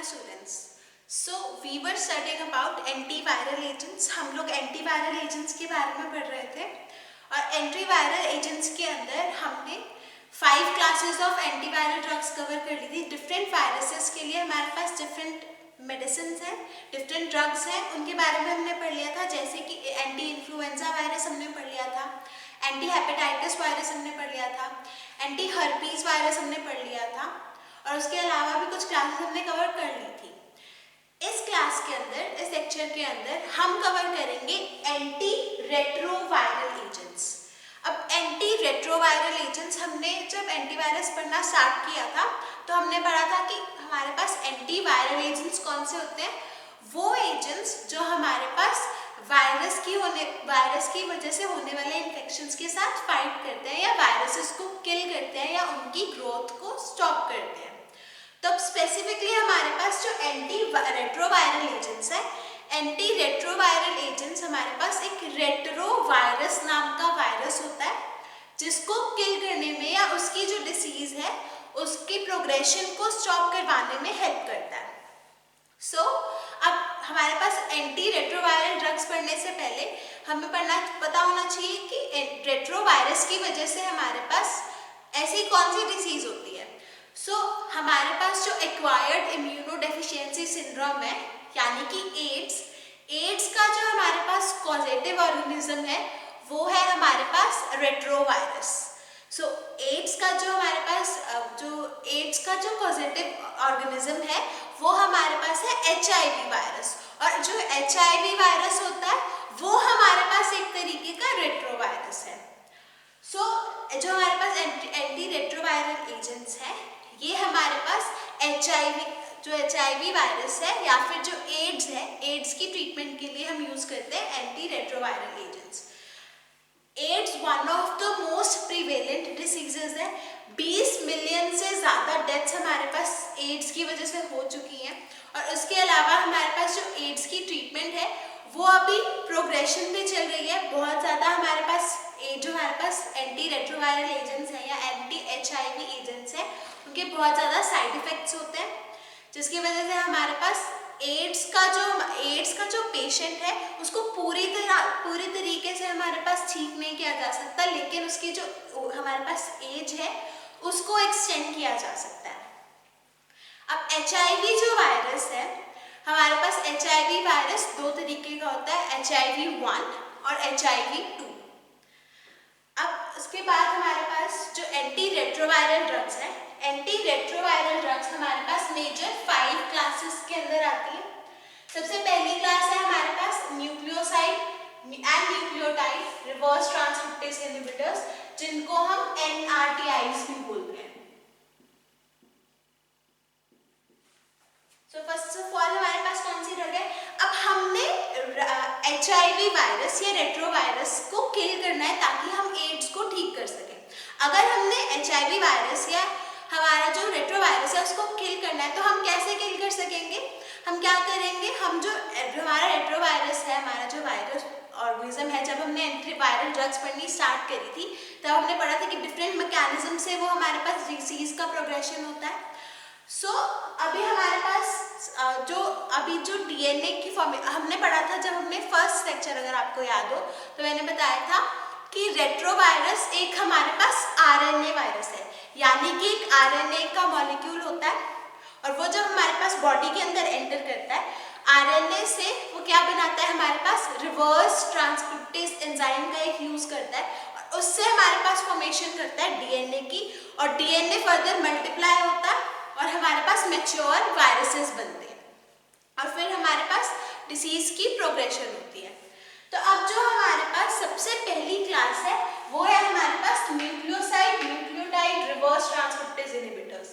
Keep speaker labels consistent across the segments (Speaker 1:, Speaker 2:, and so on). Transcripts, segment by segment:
Speaker 1: Students, so we were studying about antiviral agents. हम लोग antiviral agents के बारे में पढ़ रहे थे और एंटीवायरल एजेंट्स के अंदर हमने 5 classes of antiviral drugs cover कर ली थी। डिफरेंट वायरसेस के लिए हमारे पास डिफरेंट मेडिसिन हैं, डिफरेंट ड्रग्स हैं, उनके बारे में हमने पढ़ लिया था। जैसे कि एंटी इन्फ्लुएंजा वायरस हमने पढ़ लिया था, एंटी हेपेटाइटिस वायरस हमने पढ़ लिया था, एंटी हर्पीज वायरस हमने पढ़ लिया था और उसके अलावा भी कुछ क्लासेस हमने कवर कर ली थी। इस क्लास के अंदर, इस लेक्चर के अंदर हम कवर करेंगे एंटी रेट्रोवायरल एजेंट्स। अब एंटी रेट्रोवायरल एजेंट्स हमने जब एंटीवायरस पढ़ना स्टार्ट किया था तो हमने पढ़ा था कि हमारे पास एंटीवायरल एजेंट्स कौन से होते हैं। वो एजेंट्स जो हमारे पास वायरस की वजह से होने वाले इन्फेक्शंस के साथ फाइट करते हैं या वायरसेस को किल करते हैं या उनकी ग्रोथ को स्टॉप करते हैं। तो स्पेसिफिकली हमारे पास जो एंटी रेट्रोवायरल एजेंट्स है, एंटी रेट्रोवायरल एजेंट्स हमारे पास एक रेट्रोवायरस नाम का वायरस होता है जिसको किल करने में या उसकी जो डिसीज है उसकी प्रोग्रेशन को स्टॉप करवाने में हेल्प करता है। सो अब हमारे पास एंटी रेट्रोवायरल ड्रग्स पढ़ने से पहले हमें पता होना चाहिए कि रेट्रोवायरस की वजह से हमारे पास ऐसी कौन सी डिसीज होती है। हमारे पास जो एक्वायर्ड इम्यूनोडेफिशिएंसी सिंड्रोम है यानी कि एड्स का जो हमारे पास कॉजेटिव ऑर्गेनिज्म है वो है हमारे पास रेट्रोवायरस। एड्स का जो कॉजेटिव ऑर्गेनिज्म है वो हमारे पास है HIV वायरस, और जो HIV वायरस होता है वो हमारे पास एक तरीके का रेट्रोवायरस है। जो हमारे पास एंटी रेट्रोवायरल एजेंट्स हैं ये हमारे पास HIV वायरस है या फिर जो एड्स है, एड्स की ट्रीटमेंट के लिए हम यूज करते हैं anti retroviral agents. AIDS one of the most prevalent diseases है। 20 मिलियन से ज़्यादा डेथ्स हमारे पास एड्स की वजह से हो चुकी हैं और उसके अलावा हमारे पास जो एड्स की ट्रीटमेंट है वो अभी प्रोग्रेशन पे चल रही है। बहुत ज़्यादा हमारे पास एंटी रेट्रोवायरल एजेंट्स हैं या एंटी HIV एजेंट्स हैं उनके बहुत ज़्यादा साइड इफ़ेक्ट्स होते हैं जिसकी वजह से हमारे पास एड्स का जो पेशेंट है उसको पूरी तरीके से हमारे पास ठीक नहीं किया जा सकता, लेकिन उसकी जो हमारे पास एज है उसको एक्सटेंड किया जा सकता है। अब HIV जो वायरस है, हमारे पास HIV वायरस 2 तरीके का होता है, HIV-1 और HIV-2। अब उसके बाद हमारे पास जो एंटी रेट्रोवायरल ड्रग्स है, एंटी रेट्रोवायरल ड्रग्स हमारे पास मेजर 5 क्लासेस के अंदर आती है। सबसे पहली क्लास है हमारे पास nucleoside and nucleotide reverse transcriptase inhibitors, जिनको हम NRTIs भी बोलते हैं। फर्स्ट ऑफ ऑल हमारे पास कौन सी ड्रग है। अब हमने HIV वायरस या रेट्रोवायरस को किल करना है ताकि हम एड्स को ठीक कर सकें। अगर हमने HIV वायरस या हमारा जो रेट्रोवायरस है उसको किल करना है तो हम कैसे किल कर सकेंगे। हम क्या करेंगे, हम जो हमारा रेट्रोवायरस है, हमारा जो वायरस ऑर्गेनिज्म है, जब हमने एंटीवायरल ड्रग्स पढ़नी स्टार्ट करी थी तब हमने पढ़ा था कि डिफरेंट मैकेनिज्म से वो हमारे पास डिसीज का प्रोग्रेशन होता है। अभी हमारे पास जो DNA की फॉर्म हमने पढ़ा था जब हमने फर्स्ट लेक्चर, अगर आपको याद हो तो मैंने बताया था कि रेट्रोवायरस एक हमारे पास RNA वायरस है, यानी कि एक RNA का मॉलिक्यूल होता है और वो जब हमारे पास बॉडी के अंदर एंटर करता है RNA से वो क्या बनाता है, हमारे पास रिवर्स ट्रांसक्रिप्टेज एंजाइम का एक यूज करता है और उससे हमारे पास फॉर्मेशन करता है DNA की, और DNA फर्दर मल्टीप्लाई होता है और हमारे पास मैच्योर वायरसेस बनते हैं और फिर हमारे पास डिसीज की प्रोग्रेशन होती है। तो अब जो हमारे पास सबसे पहली क्लास है वो है हमारे पास nucleoside nucleotide reverse transcriptase inhibitors,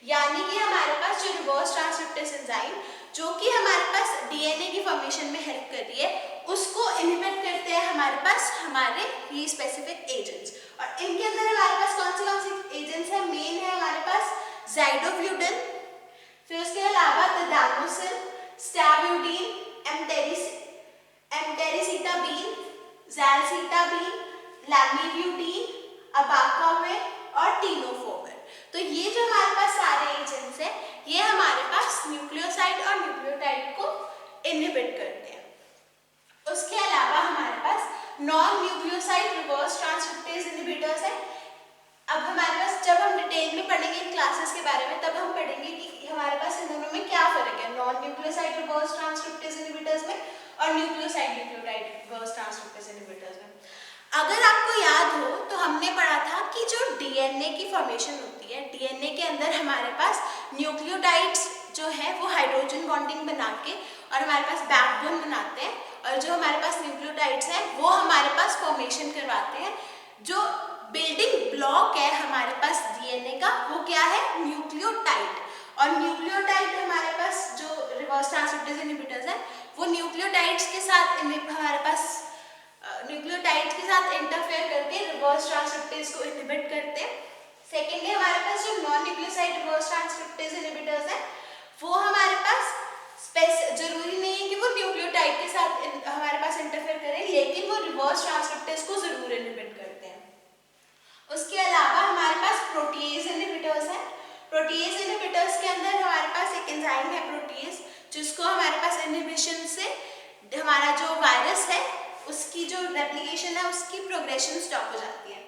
Speaker 1: यानी कि हमारे पास जो रिवर्स ट्रांसक्रिप्टेज एंजाइम जो कि हमारे पास DNA की फॉर्मेशन में हेल्प कर रही है उसको इनहिबिट करते हैं हमारे ये स्पेसिफिक एजेंट्स। और इनके अंदर हमारे पास कौन सी एजेंट्स है, मेन है हमारे पास ज़ाइडोब्यूटिन, फिर उसके अलावा तदानोसिन, स्टैब्यूटीन, एम्टेरिसिटाबीन, ज़ैलसिटाबीन, लैमिब्यूटीन, अबाकाविर और टीनोफोविर। तो ये जो हमारे पास सारे एजेंट्स हैं ये हमारे पास न्यूक्लियोसाइड और न्यूक्लियोटाइड को इनहिबिट करते हैं। उसके अलावा हमारे पास non nucleoside reverse transcriptase inhibitors है। अब हमारे पास जब हम डिटेल में पढ़ेंगे इन क्लासेस के बारे में तब हम पढ़ेंगे कि हमारे पास इन दोनों में क्या फर्क है, non nucleoside reverse transcriptase inhibitors में और nucleoside nucleotide reverse transcriptase inhibitors में। अगर आपको याद हो तो हमने पढ़ा था कि जो डीएनए की फॉर्मेशन होती है, डीएनए के अंदर हमारे पास न्यूक्लियोटाइड्स जो है वो हाइड्रोजन बॉन्डिंग बना के और हमारे पास बैकबोन बनाते हैं, और जो हमारे पास न्यूक्लियोटाइड्स हैं वो हमारे पास फॉर्मेशन करवाते हैं। जो बिल्डिंग ब्लॉक है हमारे पास डीएनए का वो क्या है, न्यूक्लियोटाइड। और न्यूक्लियोटाइड हमारे पास जो रिवर्स ट्रांसक्रिप्टेज इनहिबिटर्स है वो न्यूक्लियोटाइड्स के साथ हमारे पास न्यूक्लियोटाइड्स के साथ इंटरफेयर करके रिवर्स ट्रांसक्रिप्टेज को इनहिबिट करते हैं। सेकेंडली हमारे पास जो non nucleoside reverse transcriptase inhibitors है वो हमारे पास जरूरी नहीं है कि वो न्यूक्लियोटाइड के साथ हमारे पास इंटरफेयर करें, लेकिन वो रिवर्स ट्रांसक्रिप्टेज को जरूर इनहिबिट करते हैं। उसके अलावा हमारे पास प्रोटीएज इनहिबिटर्स है। प्रोटीएज इनहिबिटर्स के अंदर हमारे पास एक एंजाइम है प्रोटीएज, जिसको हमारे पास इनहिबिशन से हमारा जो वायरस है उसकी जो रेप्लिकेशन है उसकी प्रोग्रेशन स्टॉप हो जाती है।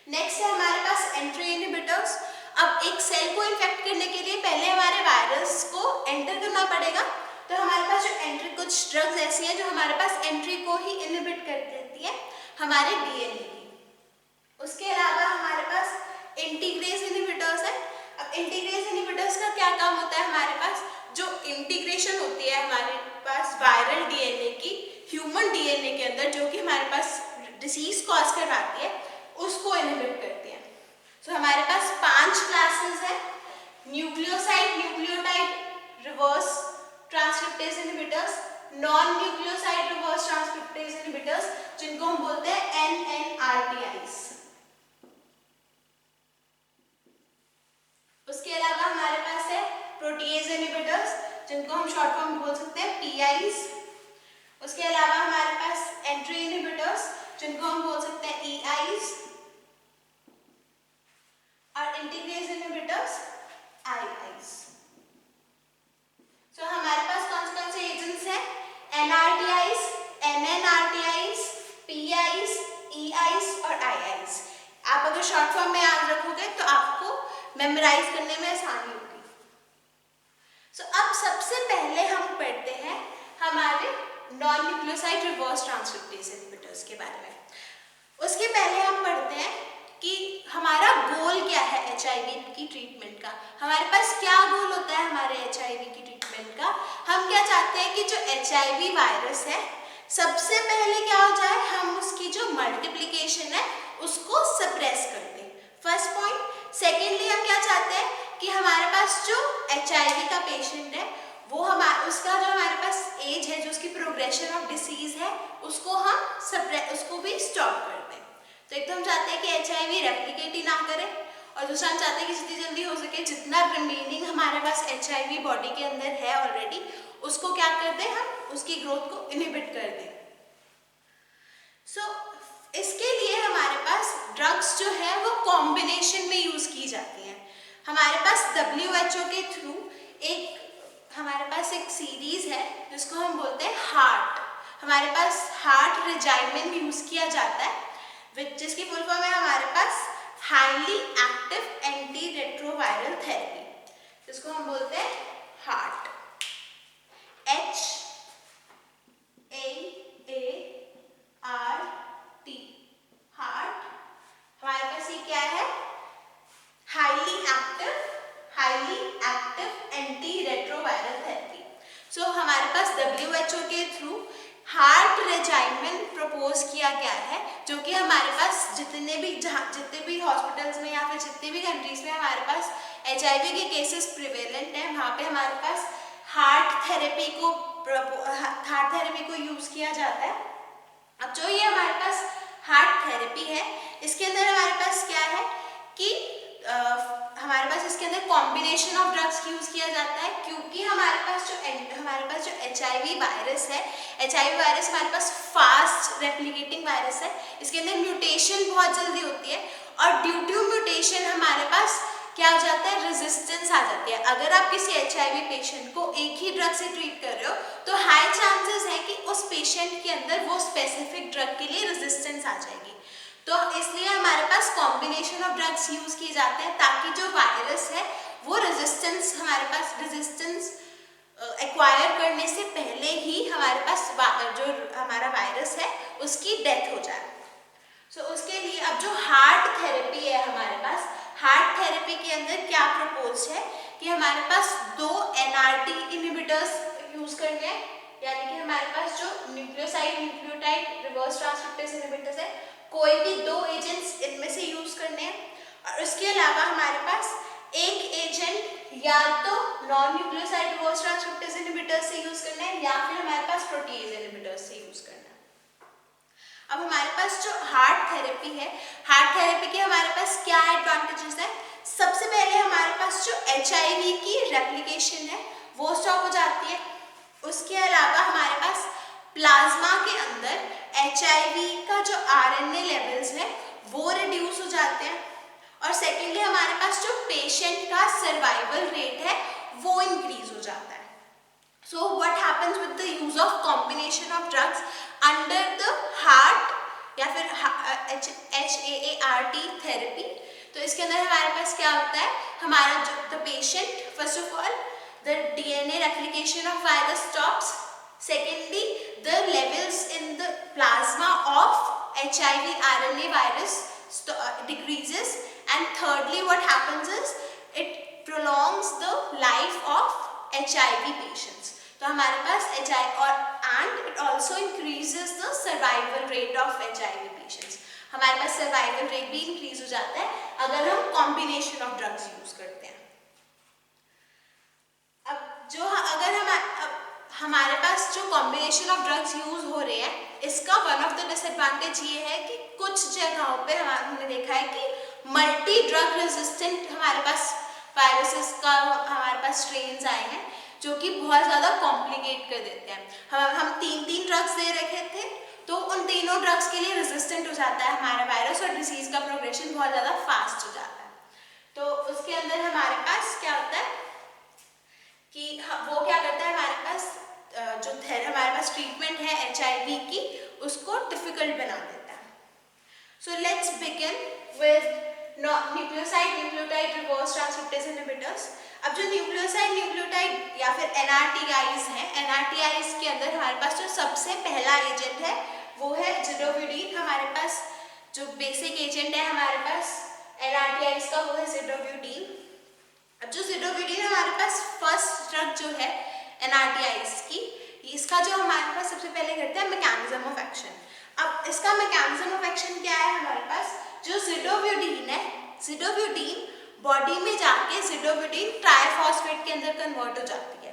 Speaker 1: नेक्स्ट है हमारे पास एंट्री इनहिबिटर्स। अब एक सेल को इन्फेक्ट करने के लिए पहले हमारे वायरस को एंटर करना पड़ेगा, तो हमारे पास जो एंट्री कुछ ड्रग्स ऐसी हैं जो हमारे पास एंट्री को ही इनहिबिट कर देती है हमारे डीएनए की। उसके अलावा हमारे पास इंटीग्रेज इनहिबिटर्स है। अब इंटीग्रेज इनहिबिटर्स का क्या काम होता है, हमारे पास जो इंटीग्रेशन होती है हमारे पास वायरल डीएनए की ह्यूमन डीएनए के अंदर जो कि हमारे पास डिसीज कॉज करवाती है उसको इनहिबिट करती है। तो हमारे पास 5 क्लासेस है, nucleoside nucleotide reverse transcriptase inhibitors, non nucleoside reverse transcriptase inhibitors जिनको हम बोलते हैं NNRTIs। उसके अलावा हमारे पास है प्रोटीएज इनहिबिटर्स जिनको हम शॉर्ट फॉर्म बोल सकते हैं PIs। उसके अलावा हमारे पास एंट्री इनहिबिटर्स जिनको हम बोल सकते हैं EIs और इंटीग्रेज इनहिबिटर्स IIs। तो हमारे पास कौन से एजेंट्स हैं, NRTIs, NNRTIs, PIs, EIs और IIs। आप अगर शॉर्ट फॉर्म में याद रखोगे तो आपको मेमोराइज करने में आसानी होगी। सो अब सबसे पहले हम पढ़ते हैं हमारे non nucleoside reverse transcriptase inhibitors के बारे में। उसके पहले हम पढ़ते हैं कि हमारा गोल क्या है HIV की ट्रीटमेंट का। हमारे पास क्या गोल होता है हमारे HIV की ट्रीटमेंट का। हम क्या चाहते हैं कि जो HIV वायरस है सबसे पहले क्या हो जाए, हम उसकी जो मल्टीप्लिकेशन है उसको सप्रेस कर दें, फर्स्ट पॉइंट। सेकेंडली हम क्या चाहते हैं कि हमारे पास जो HIV का पेशेंट है वो उसका जो हमारे पास एज है, जो उसकी प्रोग्रेशन ऑफ डिसीज है उसको भी स्टॉप कर दें। तो एक तो हम चाहते हैं कि HIV रेप्लिकेट ही ना करे, और दूसरा हम चाहते हैं कि जितनी जल्दी हो सके जितना रिमेनिंग हमारे पास HIV बॉडी के अंदर है ऑलरेडी उसको क्या कर दें, हम उसकी ग्रोथ को इनहिबिट कर दें। इसके लिए हमारे पास ड्रग्स जो है वो कॉम्बिनेशन में यूज की जाती हैं। हमारे पास WHO के थ्रू हमारे पास एक सीरीज है जिसको हम बोलते हैं हार्ट। हमारे पास हार्ट रेजाइमेन यूज किया जाता है, जिसकी फुल फॉर्म है हमारे पास highly active anti retroviral therapy, जिसको हम बोलते हैं हार्ट, HAART, हार्ट। हमारे पास ये क्या है, highly active anti retroviral therapy. So हमारे पास WHO के थ्रू हार्ट रेजाइमेन प्रपोज किया गया है, जो कि हमारे पास जितने भी हॉस्पिटल्स में या फिर जितने भी कंट्रीज में हमारे पास HIV के केसेस प्रिवेलेंट हैं वहाँ पे हमारे पास हार्ट थेरेपी को यूज किया जाता है। अब जो ये हमारे पास हार्ट थेरेपी है इसके अंदर हमारे पास क्या है कि हमारे पास इसके अंदर कॉम्बिनेशन ऑफ ड्रग्स यूज किया जाता है, क्योंकि हमारे पास जो HIV वायरस है, HIV वायरस हमारे पास फास्ट रेप्लिकेटिंग वायरस है। इसके अंदर म्यूटेशन बहुत जल्दी होती है और ड्यू टू म्यूटेशन हमारे पास क्या हो जाता है, रेजिस्टेंस आ जाती है। अगर आप किसी HIV पेशेंट को एक ही ड्रग से ट्रीट कर रहे हो तो हाई चांसेस है कि उस पेशेंट के अंदर वो स्पेसिफिक ड्रग के लिए रेजिस्टेंस आ जाएगी। तो इसलिए हमारे पास कॉम्बिनेशन ऑफ ड्रग्स यूज किए जाते हैं ताकि जो वायरस है वो रेजिस्टेंस, हमारे पास रेजिस्टेंस एक्वायर करने से पहले ही हमारे पास जो हमारा वायरस है उसकी डेथ हो जाए। उसके लिए अब जो हार्ट थेरेपी है हमारे पास, हार्ट थेरेपी के अंदर क्या प्रपोज है कि हमारे पास 2 NRT इनहिबिटर्स यूज करने हैं, यानी कि हमारे पास जो nucleoside nucleotide reverse transcriptase inhibitors है, कोई भी 2 एजेंट्स इनमें से यूज करने हैं। और उसके अलावा हमारे पास एक एजेंट या तो non nucleoside reverse transcriptase inhibitors से यूज करना है या फिर हमारे पास प्रोटीज इनहिबिटर्स से यूज करना है। अब हमारे पास जो हार्ट थेरेपी है, हार्ट थेरेपी के हमारे पास क्या एडवांटेजेस है। सबसे पहले हमारे पास जो HIV की रेप्लिकेशन है वो स्टॉप हो जाती है। उसके अलावा हमारे पास प्लाज्मा के अंदर HIV का जो RNA लेवल्स है वो रिड्यूस हो जाते हैं। और सेकेंडली हमारे पास जो पेशेंट का सर्वाइवल रेट है वो इंक्रीज हो जाता है। So what happens with the use of combination of drugs under the heart या फिर HAART थेरेपी, तो इसके अंदर हमारे पास क्या होता है, हमारा जो the patient first of all the DNA replication of virus stops, secondly the levels in the plasma of HIV RNA virus decreases, and thirdly what happens is it prolongs the life of HIV patients। तो हमारे पास HIV और and it also increases the survival rate of HIV patients। हमारे पास survival rate भी increase हो जाता है अगर हम कॉम्बिनेशन ऑफ ड्रग्स यूज करते हैं। अब जो अगर हमारे पास जो कॉम्बिनेशन ऑफ ड्रग्स यूज हो रहे हैं, इसका वन ऑफ द डिसएडवांटेज ये है कि कुछ जगहों पे हमने देखा है कि मल्टी ड्रग रेजिस्टेंट हमारे पास वायरसेस का हमारे पास स्ट्रेन्स आए हैं जो कि बहुत ज़्यादा कॉम्प्लिकेट कर देते हैं। हम 3 ड्रग्स दे रखे थे तो उन तीनों ड्रग्स के लिए रेजिस्टेंट हो जाता है हमारा वायरस और डिसीज का प्रोग्रेशन बहुत ज़्यादा फास्ट हो जाता है। तो उसके अंदर हमारे पास क्या होता है कि वो क्या करता है, हमारे पास जो हमारे पास ट्रीटमेंट है HIV की उसको डिफिकल्ट बना देता है। So let's begin with nucleoside nucleotide reverse transcriptase inhibitors. अब जो न्यूक्लियोसाइड न्यूक्लियोटाइड या फिर NRTIs हैं, NRTIs के अंदर हमारे पास जो सबसे पहला एजेंट है वो है जिडोविडीन। हमारे पास जो बेसिक एजेंट है हमारे पास NRTIs का वो है जिडोविडीन। अब जो जिडोविडीन हमारे पास फर्स्ट ड्रग जो है NRTIs की, इसका जो हमारे पास सबसे पहले करता है मैकेनिज्म ऑफ एक्शन। अब इसका मैकेनिज्म ऑफ एक्शन क्या है, हमारे पास जो जिडोविडीन है, जिडोविडीन बॉडी में जाके जिडोविडीन ट्राइफॉस्फेट के अंदर कन्वर्ट हो जाती है।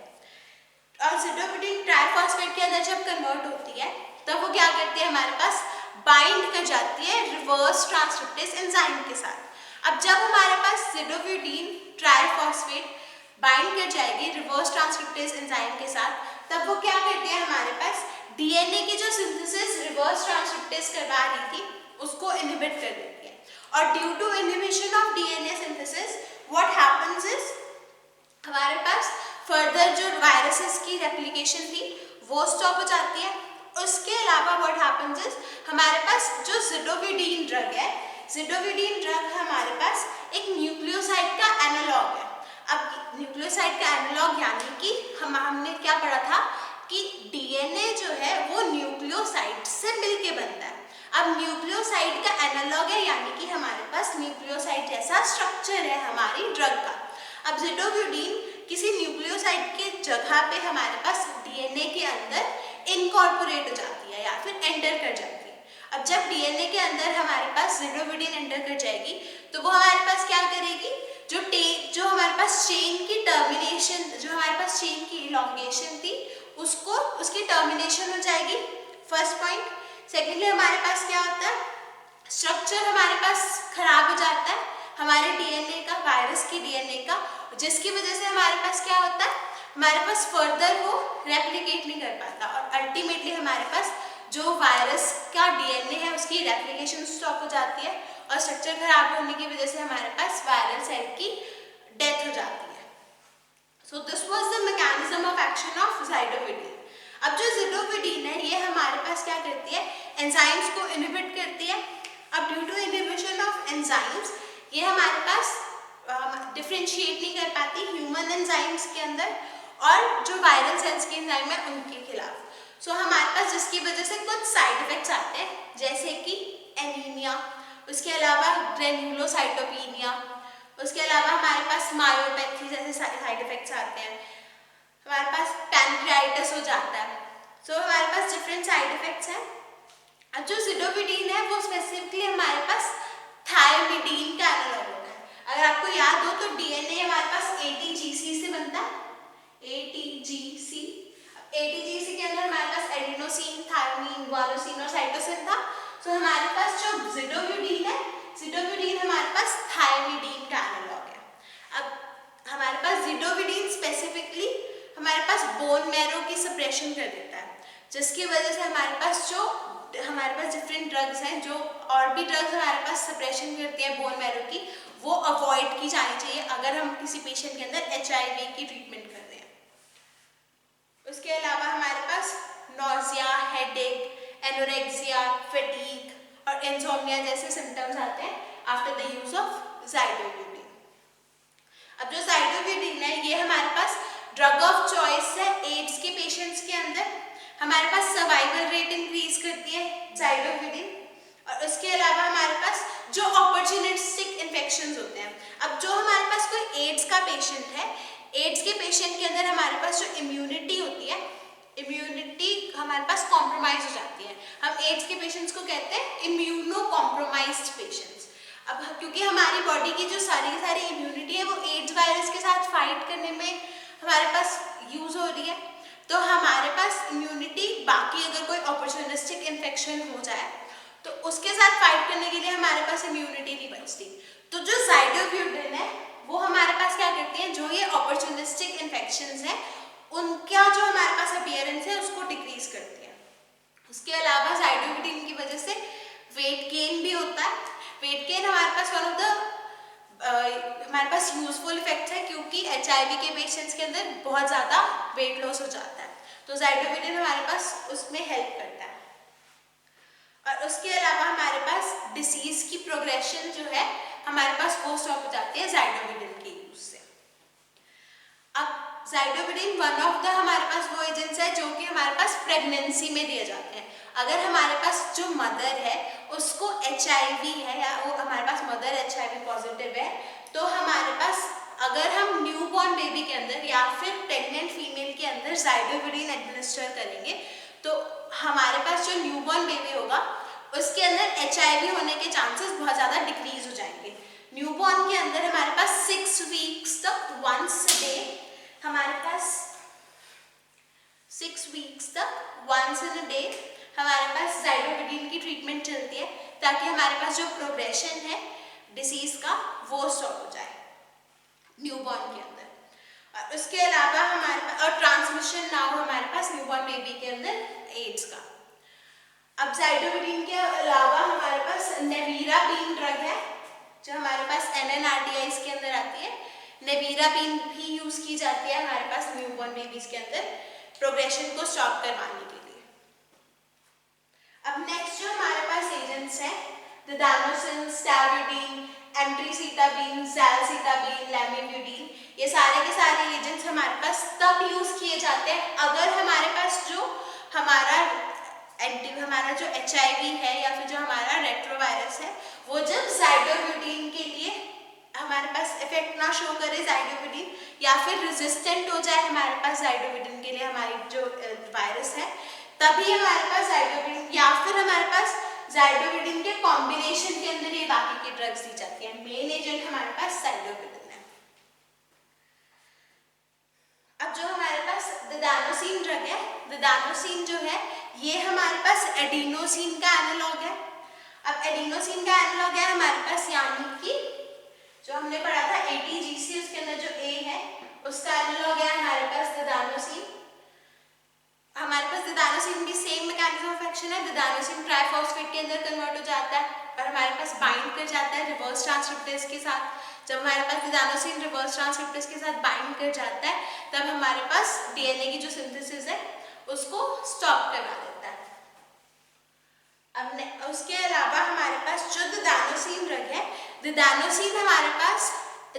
Speaker 1: और जिडोविडीन ट्राइफॉस्फेट के अंदर जब कन्वर्ट होती है तब वो क्या करती है, हमारे पास बाइंड कर जाती है रिवर्स ट्रांसक्रिप्टेज एंजाइम के साथ। अब जब हमारे पास जिडोविडीन ट्राइफॉस्फेट बाइंड कर जाएगी रिवर्स ट्रांसक्रिप्टेज एंजाइम के साथ, तब वो क्या करती है, हमारे पास DNA की जो सिंथेसिस रिवर्स ट्रांसक्रिप्टेज करवा रही थी उसको इनहिबिट कर देती है। और due to inhibition of DNA synthesis what happens is, हमारे पास फर्दर जो वायरसेस की रेप्लिकेशन थी वो स्टॉप हो जाती है। उसके अलावा व्हाट हैपेंस इज, हमारे पास जो जिडोविडीन ड्रग है, जिडोविडीन ड्रग हमारे पास एक न्यूक्लियोसाइड का एनालॉग है। अब न्यूक्लियोसाइड का एनालॉग यानी कि हमने क्या पढ़ा था कि DNA जो है वो न्यूक्लियोसाइड से मिलके बनता है। अब न्यूक्लियोसाइड का एनालॉग है यानी कि हमारे पास न्यूक्लियोसाइड जैसा स्ट्रक्चर है हमारी ड्रग का। अब जिडोविडीन किसी न्यूक्लियोसाइड के जगह पे हमारे पास DNA के अंदर इनकॉर्पोरेट हो जाती है या फिर एंटर कर जाती है। अब जब DNA के अंदर हमारे पास जिडोविडीन एंटर कर जाएगी तो वो हमारे पास क्या करेगी, जो हमारे पास चेन की टर्मिनेशन, जो हमारे पास चेन की इलॉन्गेशन थी उसको उसकी टर्मिनेशन हो जाएगी, फर्स्ट पॉइंट। सेकेंडली हमारे पास क्या होता है, स्ट्रक्चर हमारे पास खराब हो जाता है हमारे DNA का, वायरस की DNA का, जिसकी वजह से हमारे पास क्या होता है, हमारे पास फर्दर वो रेप्लिकेट नहीं कर पाता और अल्टीमेटली हमारे पास जो वायरस का DNA है उसकी रेप्लिकेशन स्टॉप हो जाती है और स्ट्रक्चर खराब होने की वजह से हमारे पास वायरल सेल की डेथ हो जाती है। So this was the mechanism of action of zidovudine. अब जो ज़िडोविडिन है ये हमारे पास क्या करती है, एंजाइम्स को इनहिबिट करती है। अब due to inhibition of enzymes ये हमारे पास डिफरेंशिएट नहीं कर पाती ह्यूमन एंजाइम्स के अंदर और जो वायरल सेल्स के एंजाइम है उनके खिलाफ। सो हमारे पास जिसकी वजह से कुछ साइड इफेक्ट्स आते हैं जैसे कि एनीमिया, उसके अलावा ग्रेन्युलोसाइटोपेनिया, उसके अलावा हमारे पास मायोपैथी जैसे साइड इफेक्ट्स आते हैं, हमारे पास पैनक्रियाटिस हो जाता है। सो हमारे पास डिफरेंट साइड इफेक्ट्स हैं। अब जो ज़िडोविडिन है वो स्पेसिफिकली हमारे पास थायमिडीन का एनालॉग होता है। अगर आपको याद हो तो डीएनए हमारे पास एटीजीसी से बनता है, एटीजीसी। एटीजीसी के अंदर हमारे पास एडिनोसिन, थायमिन, गुआनोसिन और साइटोसिन था। सो हमारे पास जो ज़िडोविडिन है, ज़िडोविडिन हमारे पास थायमिडीन का एनालॉग है। अब हमारे पास ज़िडोविडिन स्पेसिफिकली हमारे पास बोन मैरो की सप्रेशन कर देता है, जिसकी वजह से हमारे पास डिफरेंट ड्रग्स हैं, जो और भी ड्रग्स हमारे पास सप्रेशन करती हैं बोन मैरो की, वो अवॉइड की जानी चाहिए अगर हम किसी पेशेंट के अंदर HIV की ट्रीटमेंट कर रहे हैं। उसके अलावा हमारे पास नोजिया, हेडेक, एनोरेक्सिया, फटीग और इंसोम्निया जैसे सिम्टम्स आते हैं after the use of zidovudine. अब जो ज़ाइडोविडिन है ये हमारे पास ड्रग ऑफ चॉइस है एड्स के पेशेंट्स के अंदर। हमारे पास सर्वाइवल रेट इंक्रीज करती है ज़ाइडोविडिन। और उसके अलावा हमारे पास जो अपॉर्चुनिस्टिक इन्फेक्शंस होते हैं, अब जो हमारे पास कोई एड्स का पेशेंट है, एड्स के पेशेंट के अंदर हमारे पास जो इम्यूनिटी होती है, इम्यूनिटी हमारे पास कॉम्प्रोमाइज हो जाती है। हम एड्स के पेशेंट्स को कहते हैं इम्यूनो कॉम्प्रोमाइज्ड पेशेंट्स। अब क्योंकि हमारी बॉडी की जो सारी इम्यूनिटी है वो एड्स वायरस के साथ फाइट करने में हमारे पास यूज हो रही है, तो हमारे पास इम्यूनिटी बाकी अगर कोई अपॉर्चुनिस्टिक इन्फेक्शन हो जाए तो उसके साथ फाइट करने के लिए हमारे पास इम्यूनिटी नहीं बचती। तो जो ज़ाइडोविडिन है वो हमारे पास क्या करती है, जो ये अपॉर्चुनिस्टिक इन्फेक्शंस हैं उनका जो हमारे पास अपीयरेंस है उसको डिक्रीज करती है। उसके अलावा ज़ाइडोविडिन की वजह से वेट गेन भी होता है। वेट गेन हमारे पास वन ऑफ द हमारे पास यूजफुल इफेक्ट है, क्योंकि HIV के पेशेंट्स के अंदर बहुत ज़्यादा वेट लॉस हो जाता है, तो ज़ाइडोविडिन हमारे पास उसमें हेल्प करता है। और उसके अलावा हमारे पास डिसीज की प्रोग्रेशन जो है हमारे पास वो स्टॉप हो जाती है ज़ाइडोविडिन के यूज से। अब ज़ाइडोविडिन वन ऑफ द हमारे पास वो एजेंट्स है जो कि हमारे पास प्रेगनेंसी में दिए जाते हैं। अगर हमारे पास जो मदर है उसको HIV है या वो हमारे पास मदर HIV पॉजिटिव है, तो हमारे पास अगर हम न्यूबॉर्न बेबी के अंदर या फिर प्रेग्नेंट फीमेल के अंदर ज़ाइडोविडिन एडमिनिस्टर करेंगे तो हमारे पास जो न्यूबॉर्न बेबी होगा उसके अंदर HIV होने के चांसेस बहुत ज़्यादा डिक्रीज हो जाएंगे। न्यूबॉर्न के अंदर हमारे पास 6 वीक्स तक वंस डे हमारे पास 6 वीक्स तक वंस इन अ डे हमारे पास ज़ाइडोविडिन की ट्रीटमेंट चलती है, ताकि हमारे पास जो प्रोग्रेशन है डिसीज का वो स्टॉप हो जाए न्यूबॉर्न के अंदर। और उसके अलावा हमारे पास और ट्रांसमिशन ना हो हमारे पास न्यूबॉर्न बेबी के अंदर एड्स का। अब ज़ाइडोविडिन के अलावा हमारे पास नेविरापिन ड्रग है जो हमारे पास NNRTIs के अंदर आती है। नेविरापिन भी यूज की जाती है हमारे पास न्यूबॉर्न बेबीज के अंदर प्रोग्रेशन को स्टॉप करवाने के लिए। अब नेक्स्ट जो हमारे पास एजेंट्स हैं दिदानोसिन, स्टैविडीन, एम्ट्रीसिटाबीन, ज़ैलसिटाबीन, लैमिब्यूडिन, ये सारे के सारे एजेंट्स हमारे पास तब यूज किए जाते हैं अगर हमारे पास जो हमारा जो HIV है या फिर जो हमारा रेट्रोवायरस है वो जब ज़ाइडोविडिन के लिए हमारे पास इफेक्ट ना शो करे ज़ाइडोविडिन या फिर रेजिस्टेंट हो जाए हमारे पास ज़ाइडोविडिन के लिए हमारी जो वायरस है, तभी हमारे पास ज़ाइडोविडिन या फिर हमारे पास ज़ाइडोविडिन के कॉम्बिनेशन के अंदर ये बाकी की ड्रग्स दी जाती है। मेन एजेंट हमारे पास ज़ाइडोविडिन है। अब जो हमारे पास दिदानोसिन ड्रग है, दिदानोसिन जो है ये हमारे पास एडिनोसिन का एनालॉग है। अब एडिनोसिन का एनालॉग है हमारे पास, यानी कि जो हमने पढ़ा था ATGC उसके अंदर जो A है उसका एनालॉग है हमारे पास दिदानोसिन। हमारे पास दिदानोसिन भी सेम मैकेनिज्म ऑफ सेक्शन है दिदानोसिन ट्राइफॉस्फेट के अंदर कन्वर्ट हो जाता है और हमारे पास बाइंड कर जाता है रिवर्स ट्रांसक्रिप्टेज के साथ। जब हमारे पास दिदानोसिन रिवर्स ट्रांसक्रिप्टेज के साथ बाइंड कर जाता है तब हमारे पास डीएनए की जो सिंथेसिस है उसको स्टॉप करवा देता है। अब उसके अलावा हमारे पास जो दिदानोसिन ड्रग है, दिदानोसिन हमारे पास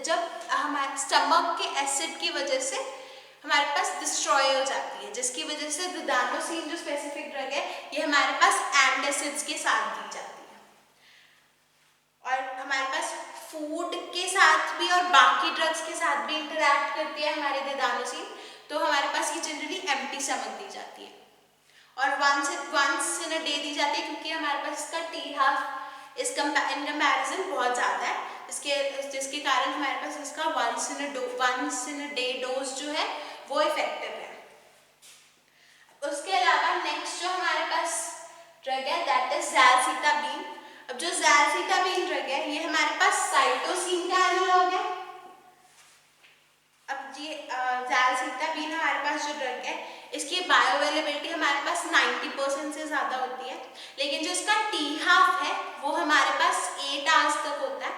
Speaker 1: जब हमारे स्टमक के एसिड की वजह से हमारे पास डिस्ट्रॉय हो जाती है, जिसकी वजह से दिदानोसिन जो स्पेसिफिक ड्रग है ये हमारे पास एंटासिड्स के साथ दी जाती है। और हमारे पास फूड के साथ भी और बाकी ड्रग्स के साथ भी इंटरैक्ट करती है हमारी दिदानोसिन, तो हमारे पास ये जनरली एम्प्टी स्टमक दी जाती है और वंस इन अ डे दी जाती है, क्योंकि हमारे पास इसका T-half इस इन कंपैरिजन बहुत ज़्यादा है, जिसके कारण हमारे पास इसका once in a day dose जो है वो इफेक्टिव है। उसके अलावा नेक्स्ट जो हमारे पास ड्रग है दैट इज ज़ैलसीटाबीन। अब जो ज़ैलसीटाबीन ड्रग है ये हमारे पास साइटोसिन का एनालॉग है। अब ये ज़ैलसीटाबीन हमारे पास जो ड्रग है इसकी बायोअवेलेबिलिटी हमारे पास 90% से ज़्यादा होती है, लेकिन जो इसका T-half है वो हमारे पास 8 आवर्स तक होता है,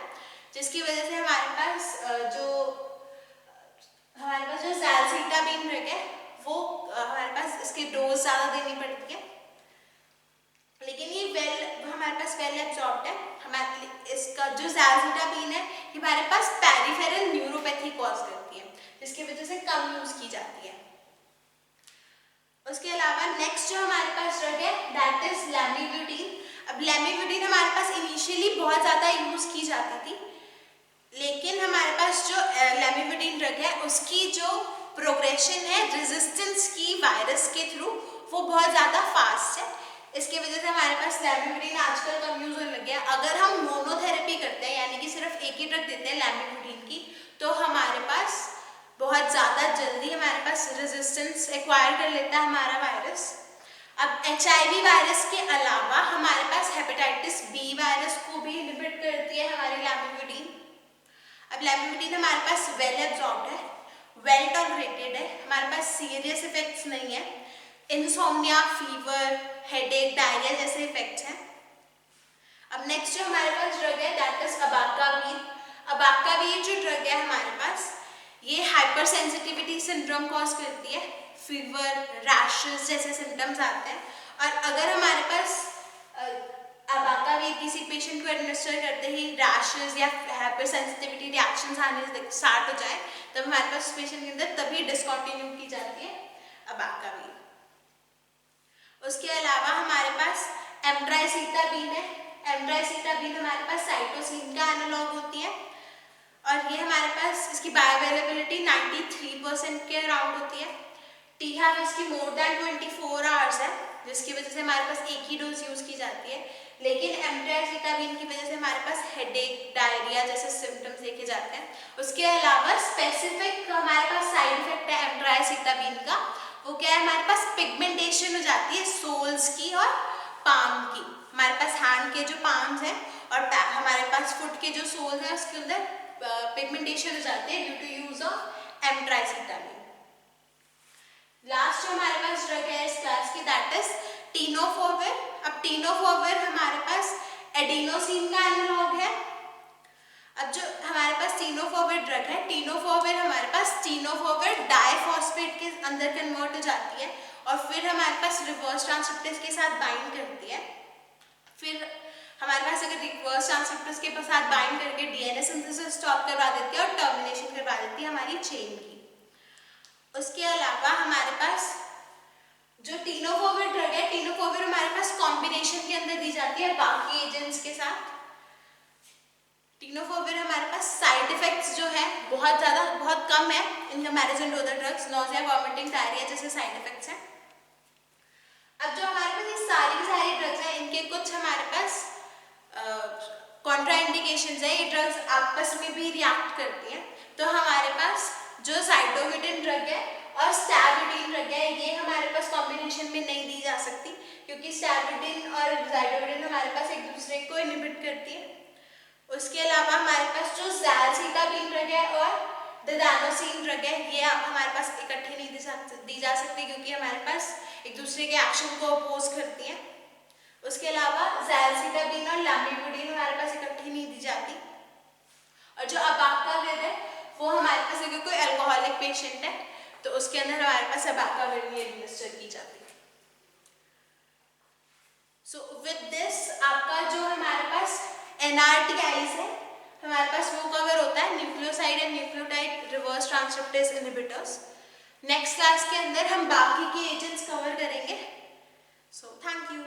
Speaker 1: जिसकी वजह से हमारे पास जो ज़ैलसीटाबीन ड्रग है वो हमारे पास इसकी डोज ज़्यादा देनी पड़ती है, लेकिन ये हमारे पास वेल एब्जॉर्ब्ड है। हमारे इसका जो ज़ैलसीटाबीन है ये हमारे पास पेरिफेरल न्यूरोपैथी कॉज करती है, जिसकी वजह से कम यूज़ की जाती है। उसके अलावा नेक्स्ट जो हमारे पास ड्रग है दैट इज लैमिब्यूटिन। अब लैमिब्यूटिन हमारे पास इनिशियली बहुत ज़्यादा यूज़ की जाती थी, लेकिन हमारे पास जो लैमिब्यूटिन ड्रग है उसकी जो प्रोग्रेशन है रेजिस्टेंस की वायरस के थ्रू वो बहुत ज़्यादा फास्ट है, इसकी वजह से हमारे पास लैमिब्यूटिन आजकल कम यूज़ होने लग गया। अगर हम मोनोथेरेपी करते हैं यानी कि सिर्फ एक ही ड्रग देते हैं लैमिब्यूटिन की, तो हमारे पास बहुत ज़्यादा जल्दी हमारे पास रेजिस्टेंस एक्वायर कर लेता है हमारा वायरस। अब HIV वायरस के अलावा हमारे पास हेपेटाइटिस B वायरस को भी इनहिबिट करती है हमारी लैमिब्यूटिन। अब लैमिब्यूटिन हमारे पास वेल एब्जॉर्ब्ड है, वेल टॉलरेटेड है, हमारे पास सीरियस इफेक्ट्स नहीं है, इंसोम्निया, फीवर, हेडेक, डायरिया जैसे इफेक्ट्स हैं। अब नेक्स्ट जो हमारे पास ड्रग है दैट इज अबाकावीर। अबाकावीर जो ड्रग है हमारे पास ये हाइपर सेंसिटिविटी सिंड्रोम कॉज करती है, फीवर, रैशेस जैसे सिम्टम्स आते हैं, और अगर हमारे पास अबाकावीर किसी पेशेंट को एडमिनिस्टर करते ही रैशेस या हाइपर सेंसिटिविटी रिएक्शंस आने स्टार्ट हो जाए तब हमारे पास पेशेंट के अंदर तभी डिसकंटिन्यू की जाती है अबाकावीर। उसके अलावा हमारे पास एम्ट्राइसिटाबीन है। एम्ट्राइसिटाबीन हमारे पास साइटोसिन का एनालॉग होती है और ये हमारे पास इसकी बायोअवेलेबिलिटी 93% के अराउंड होती है। T-half इसकी मोर देन 24 आवर्स है, जिसकी वजह से हमारे पास एक ही डोज यूज़ की जाती है, लेकिन एम्ट्राइसिटाबीन की वजह से हमारे पास हेडेक, डायरिया जैसे सिम्टम्स देखे जाते हैं। उसके अलावा स्पेसिफिक हमारे पास साइड इफेक्ट है एम्ट्राइसिटाबीन का, वो क्या है हमारे पास पिगमेंटेशन हो जाती है सोल्स की और पाम की। हमारे पास हैंड के जो पाम्स हैं और हमारे पास फुट के जो सोल्स हैं उसके अंदर पिगमेंटेशन हो जाती है due to use of emtricitabine. Last जो हमारे पास ड्रग है इस क्लास की दैट इज टीनोफोविर। अब टीनोफोविर हमारे पास एडिनोसिन का एनालॉग है। अब जो हमारे पास टीनोफोविर ड्रग है, टीनोफोविर हमारे पास टीनोफोविर डाइफॉस्फेट के अंदर कन्वर्ट हो जाती है और फिर हमारे पास रिवर्स ट्रांसक्रिप्टेज के साथ बाइंड करती है। फिर हमारे पास अगर रिवर्स ट्रांसक्रिप्टेज के साथ बाइंड करके डीएनए सिंथेसिस स्टॉप करवा देती है और टर्मिनेशन करवा देती है हमारी चेन की। उसके अलावा हमारे पास जो टीनोफोविर ड्रग है, टीनोफोविर हमारे पास कॉम्बिनेशन के अंदर दी जाती है बाकी एजेंट्स के साथ। टीनोफोविर हमारे पास साइड इफेक्ट्स जो है बहुत कम है in comparison to other drugs, nausea, vomiting, diarrhoea जैसे साइड इफेक्ट्स हैं। अब जो हमारे पास ये सारी ड्रग्स हैं इनके कुछ हमारे पास कॉन्ट्राइंडिकेशंस है, ये ड्रग्स आपस में भी रिएक्ट करती हैं। तो हमारे पास जो साइटोविटिन ड्रग है और स्टैबिडिन ड्रग है ये हमारे पास कॉम्बिनेशन में नहीं दी जा सकती, क्योंकि स्टैबिडिन और साइटोविटिन हमारे पास एक दूसरे को इनहिबिट करती है। उसके अलावा हमारे पास जो ज़ैलसीटाबीन ड्रग है और दिदानोसिन ड्रग है ये हमारे पास इकट्ठे नहीं दी जा सकती, क्योंकि हमारे पास एक दूसरे के एक्शन को अपोज करती हैं। उसके अलावा ज़ैलसिटाबीन और लामिबुडिन हमारे पास इकट्ठी नहीं दी जाती। और जो अबाकाविर है वो हमारे पास अगर कोई अल्कोहलिक पेशेंट है तो उसके अंदर हमारे पास अबाकाविर भी एडमिनिस्टर की जाती है। सो विद दिस आपका जो हमारे पास NRTIs है हमारे पास वो कवर होता है, nucleoside and nucleotide reverse transcriptase inhibitors. Next class के अंदर हम बाकी के एजेंट्स कवर करेंगे। So thank you.